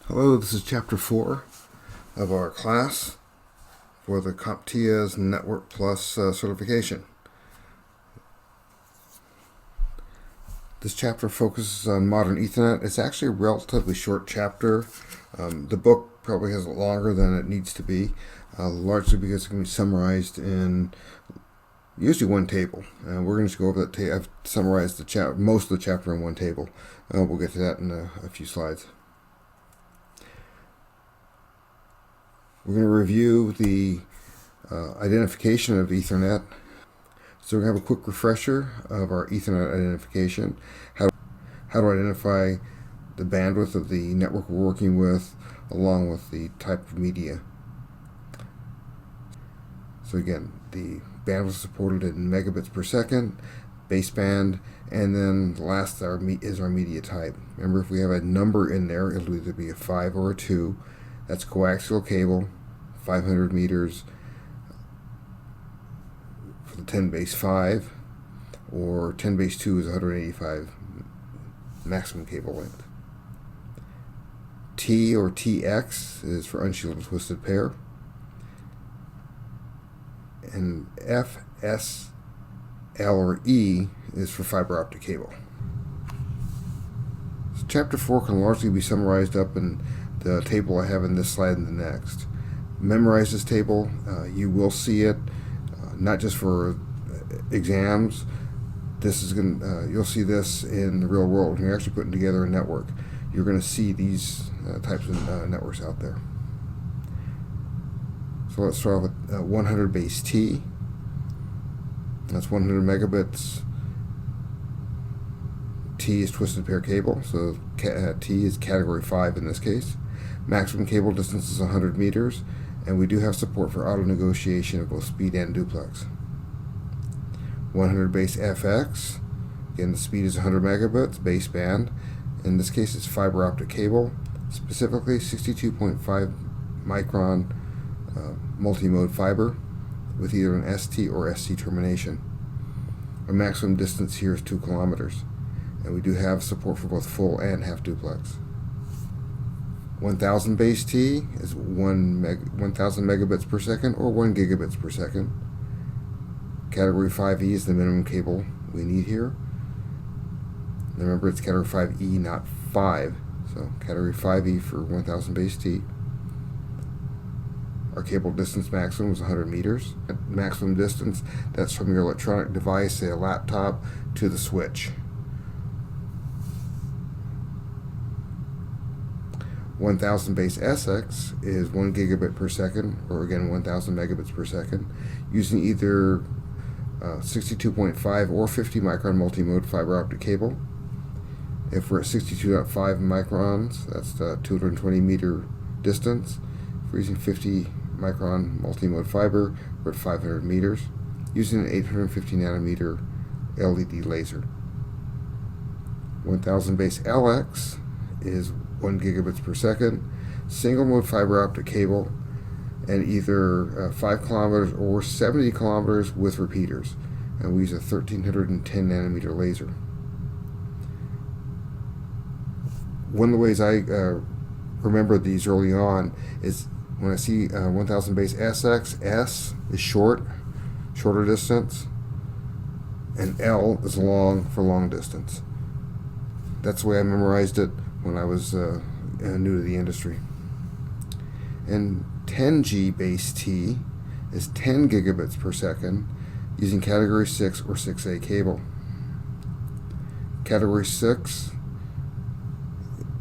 Hello, this is Chapter 4 of our class for the CompTIA's Network Plus certification. This chapter focuses on modern Ethernet. It's actually a relatively short chapter. The book probably has it longer than it needs to be, largely because it can be summarized in usually one table. We're going to just go over that table. I've summarized most of the chapter in one table. We'll get to that in a few slides. We're going to review the identification of Ethernet. So we're going to have a quick refresher of our Ethernet identification. How to identify the bandwidth of the network we're working with, along with the type of media. So again, the bandwidth is supported in megabits per second, baseband, and then last is our media type. Remember, if we have a number in there, it'll either be a 5 or a 2. That's coaxial cable, 500 meters for the 10 base 5, or 10 base 2 is 185 maximum cable length. T or TX is for unshielded twisted pair. And F, S, L, or E is for fiber optic cable. So Chapter 4 can largely be summarized up in the table I have in this slide and the next. Memorize this table. You will see it, not just for exams. You'll see this in the real world. When you're actually putting together a network, you're going to see these types of networks out there. So let's start off with 100 base T. That's 100 megabits. T is twisted pair cable, so T is category 5 in this case. Maximum cable distance is 100 meters, and we do have support for auto negotiation of both speed and duplex. 100 base FX, again the speed is 100 megabits, baseband. In this case it's fiber optic cable, specifically 62.5 micron multi-mode fiber with either an ST or SC termination. Our maximum distance here is 2 kilometers, and we do have support for both full and half duplex. 1000 base T is 1000 megabits per second or 1 gigabits per second. Category 5E is the minimum cable we need here. Remember, it's category 5E, not 5. So category 5E for 1000 base T. Our cable distance maximum is 100 meters. Maximum distance, that's from your electronic device, say a laptop, to the switch. 1000 base SX is 1 gigabit per second, or again 1000 megabits per second, using either 62.5 or 50 micron multi-mode fiber optic cable. If we're at 62.5 microns, that's the 220 meter distance. If we're using 50 micron multi-mode fiber, we're at 500 meters, using an 850 nanometer LED laser. 1000 base LX is 1 gigabits per second, single mode fiber optic cable, and either 5 kilometers or 70 kilometers with repeaters, and we use a 1310 nanometer laser. One of the ways I remember these early on is when I see 1000 base SX, S is shorter distance, and L is long for long distance. That's the way I memorized it when I was new to the industry. And 10G base T is 10 gigabits per second using category 6 or 6A cable. Category 6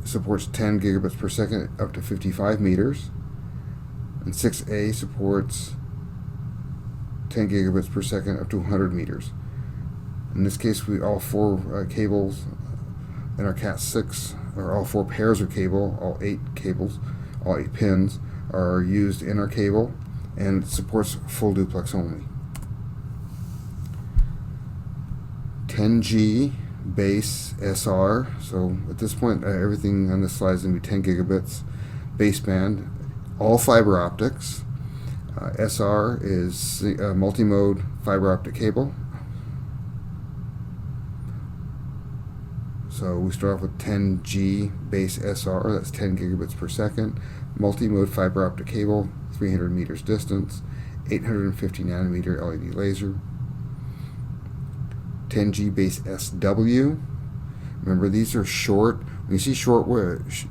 supports 10 gigabits per second up to 55 meters, and 6A supports 10 gigabits per second up to 100 meters. In this case, all 4 cables in our Cat 6, or all 4 pairs of cable, all 8 cables, all 8 pins are used in our cable, and it supports full duplex only. 10G base SR, so at this point everything on this slide is going to be 10 gigabits baseband, all fiber optics. SR is multi-mode fiber optic cable. So we start off with 10G base SR, that's 10 gigabits per second, multi-mode fiber optic cable, 300 meters distance, 850 nanometer LED laser, 10G base SW. Remember, these are short. When you see short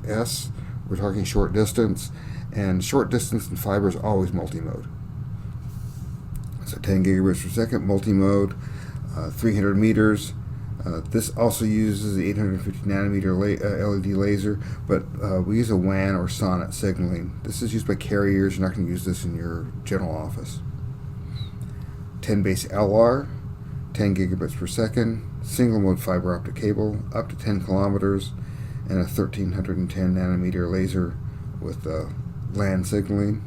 S, we're talking short distance, and short distance in fiber is always multi-mode. So 10 gigabits per second, multi-mode, 300 meters. This also uses the 850 nanometer LED laser, but we use a WAN or SONET signaling. This is used by carriers. You're not going to use this in your general office. 10 base LR, 10 gigabits per second, single mode fiber optic cable, up to 10 kilometers, and a 1310 nanometer laser with LAN signaling.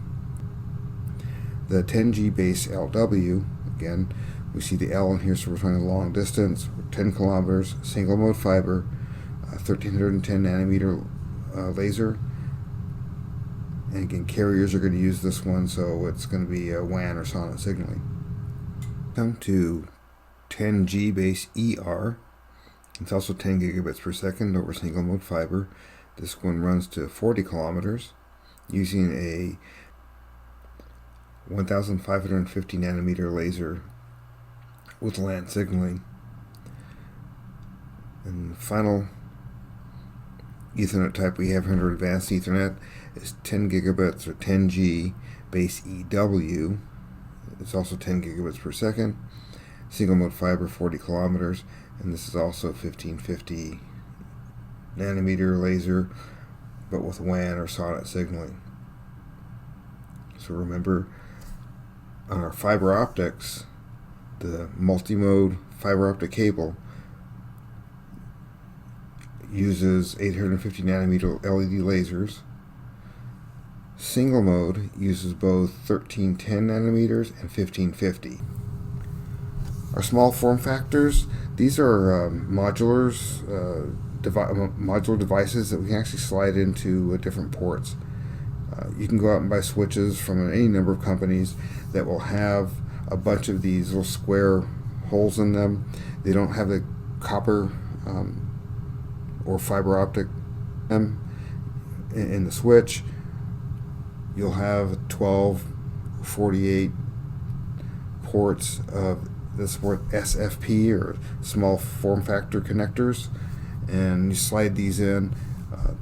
The 10G base LW, again, we see the L in here, so we're talking long distance, 10 kilometers, single mode fiber, 1310 nanometer laser. And again, carriers are going to use this one, so it's going to be a WAN or SONET signaling. Come to 10G base ER. It's also 10 gigabits per second over single mode fiber. This one runs to 40 kilometers using a 1550 nanometer laser with LAN signaling. And the final Ethernet type we have under advanced Ethernet is 10 gigabits or 10G base EW. It's also 10 gigabits per second, single mode fiber, 40 kilometers, and this is also 1550 nanometer laser, but with WAN or SONET signaling. So remember, on our fiber optics, the multi-mode fiber optic cable uses 850 nanometer LED lasers. Single mode uses both 1310 nanometers and 1550. Our small form factors, these are modular devices that we can actually slide into different ports. You can go out and buy switches from any number of companies that will have a bunch of these little square holes in them. They don't have the copper or fiber optic in the switch. You'll have 12, 48 ports of the support SFP or small form factor connectors, and you slide these in.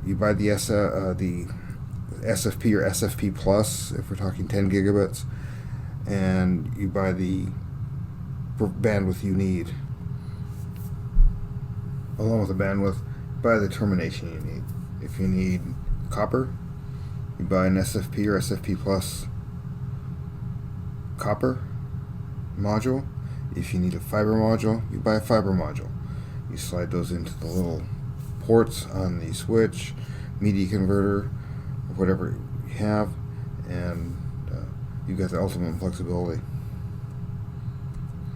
You buy the SFP or SFP Plus if we're talking 10 gigabits, and you buy the bandwidth you need. Along with the bandwidth, buy the termination you need. If you need copper, you buy an SFP or SFP Plus copper module. If you need a fiber module, you buy a fiber module. You slide those into the little ports on the switch, media converter, or whatever you have, and you've got the ultimate flexibility.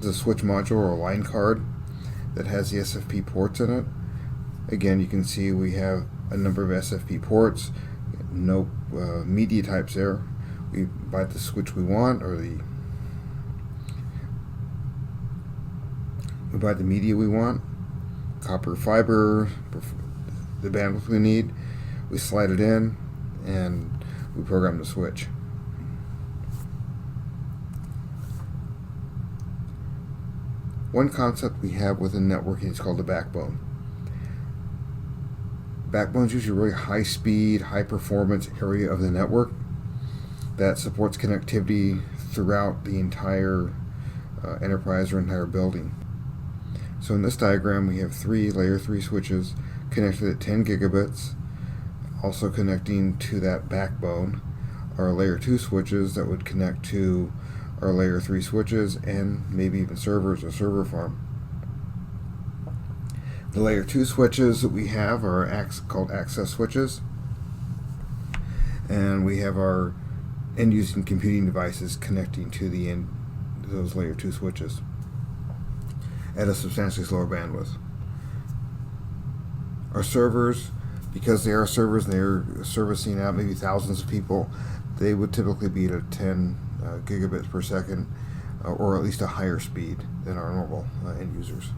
There's a switch module or a line card that has the SFP ports in it. Again, you can see we have a number of SFP ports, no media types there. We buy the switch we want, or we buy the media we want, copper, fiber, the bandwidth we need. We slide it in, and we program the switch. One concept we have within networking is called the backbone. Backbone is usually a really high speed, high performance area of the network that supports connectivity throughout the entire enterprise or entire building. So in this diagram we have 3 layer 3 switches connected at 10 gigabits. Also connecting to that backbone are layer 2 switches that would connect to our layer 3 switches and maybe even servers or server farm. The layer 2 switches that we have are called access switches, and we have our end-using computing devices connecting to those layer 2 switches at a substantially slower bandwidth. Our servers, because they are servers and they're servicing out maybe thousands of people, they would typically be at a 10 gigabits per second, or at least a higher speed than our normal end users.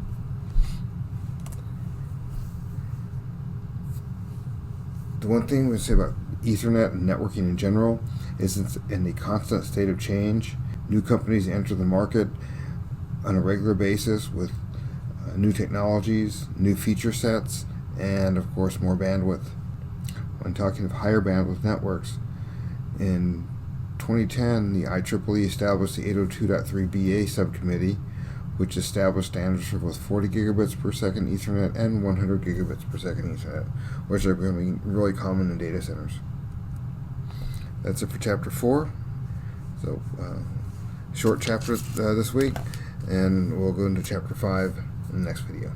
The one thing we say about Ethernet and networking in general is it's in a constant state of change. New companies enter the market on a regular basis with new technologies, new feature sets, and of course more bandwidth. When talking of higher bandwidth networks, in 2010 the IEEE established the 802.3BA subcommittee, which established standards for both 40 gigabits per second Ethernet and 100 gigabits per second Ethernet, which are becoming really common in data centers. That's it for Chapter 4. So, short chapter this week, and we'll go into Chapter 5 in the next video.